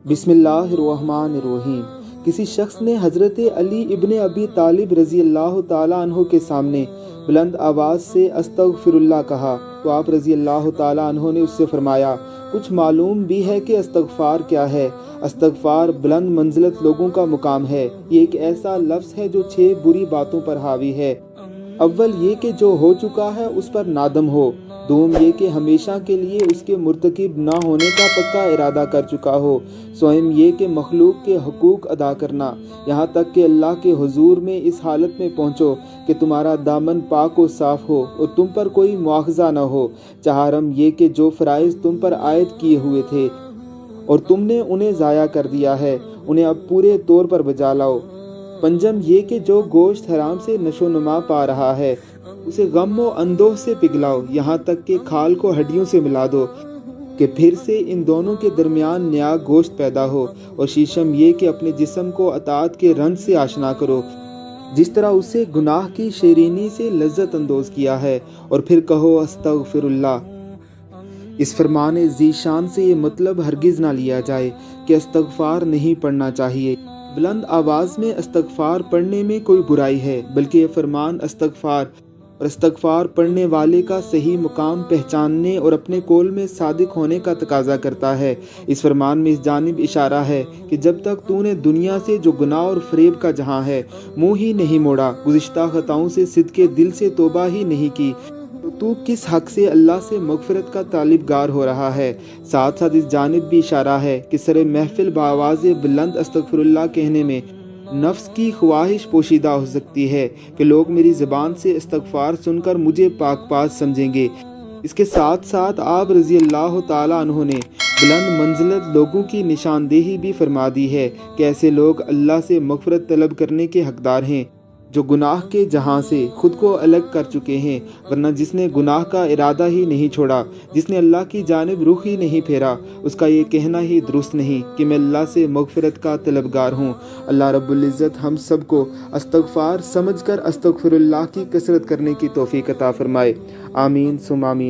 बिस्मिल्लाहिर्रहमानिर्रहीम। किसी शख्स ने हज़रत अली इब्न अबी तालिब रज़ी अल्लाह ताला अन्हो के सामने बुलंद आवाज़ से अस्तगफिरुल्लाह कहा तो आप रज़ी अल्लाह ताला अन्हो ने उससे फरमाया, कुछ मालूम भी है कि इस्तग़फ़ार क्या है? इस्तग़फ़ार बुलंद मंजिलत लोगों का मुकाम है। ये एक ऐसा लफ्ज़ है जो 6 बुरी बातों पर हावी है। अव्वल ये कि जो हो चुका है उस पर नादम हो। दूम ये कि हमेशा के लिए उसके मुर्तकिब ना होने का पक्का इरादा कर चुका हो। स्वयं ये कि मखलूक के हकूक़ अदा करना, यहाँ तक कि अल्लाह के हुजूर में इस हालत में पहुँचो कि तुम्हारा दामन पाक व साफ़ हो और तुम पर कोई मुआख़ज़ा न हो। चहारम ये कि जो फ़राइज़ तुम पर आयद किए हुए थे और तुमने उन्हें ज़ाया कर दिया है, उन्हें अब पूरे तौर पर बजा लाओ। पंजम ये कि जो गोश्त हराम से नशो नुमा पा रहा है उसे गम व अंदोह से पिघलाओ, यहाँ तक कि खाल को हड्डियों से मिला दो कि फिर से इन दोनों के दरमियान नया गोश्त पैदा हो। और शीशम ये कि अपने जिस्म को अताअत के रंज से आशना करो जिस तरह उसे गुनाह की शेरीनी से लज्जत अंदोज किया है, और फिर कहो अस्तगफिरुल्लाह। इस फरमान ज़ीशान से ये मतलब हरगिज़ ना लिया जाए कि इस्तग़फ़ार नहीं पढ़ना चाहिए। बुलंद आवाज़ में इस्तग़फ़ार पढ़ने में कोई बुराई है, बल्कि ये फरमान इस्तग़फ़ार और इस्तग़फ़ार पढ़ने वाले का सही मुकाम पहचानने और अपने कौल में सादिक होने का तकाजा करता है। इस फरमान में इस जानिब इशारा है कि जब तक तूने दुनिया से जो गुनाह और फ़रेब का जहां है मुँह ही नहीं मोड़ा, गुज़िश्ता ख़ताओं से सिद्क़े दिल से तौबा ही नहीं की, तो तू किस हक़ से अल्लाह से मग़फ़िरत का तालिबगार हो रहा है। साथ साथ इस जानिब भी इशारा है कि सरे महफ़िल बावाज़ बुलंद अस्तग़फिरुल्लाह कहने में नफ्स की ख्वाहिश पोशीदा हो सकती है कि लोग मेरी ज़बान से इस्तग़फ़ार सुनकर मुझे पाक-पाज़ समझेंगे। इसके साथ साथ आप रज़ी अल्लाह ताला अन्हो ने बुलंद मंजिलत लोगों की निशानदेही भी फरमा दी है कि ऐसे लोग अल्लाह से मग़फ़िरत तलब करने के हक़दार हैं जो गुनाह के जहां से खुद को अलग कर चुके हैं। वरना जिसने गुनाह का इरादा ही नहीं छोड़ा, जिसने अल्लाह की जानिब रुख ही नहीं फेरा, उसका ये कहना ही दुरुस्त नहीं कि मैं अल्लाह से मग़फ़िरत का तलबगार हूँ। अल्लाह रब्बुल इज़्ज़त हम सब को इस्तग़फ़ार समझकर अस्तग़फिरुल्लाह की कसरत करने की तौफ़ीक़ अता फ़रमाए। आमीन सुम आमीन।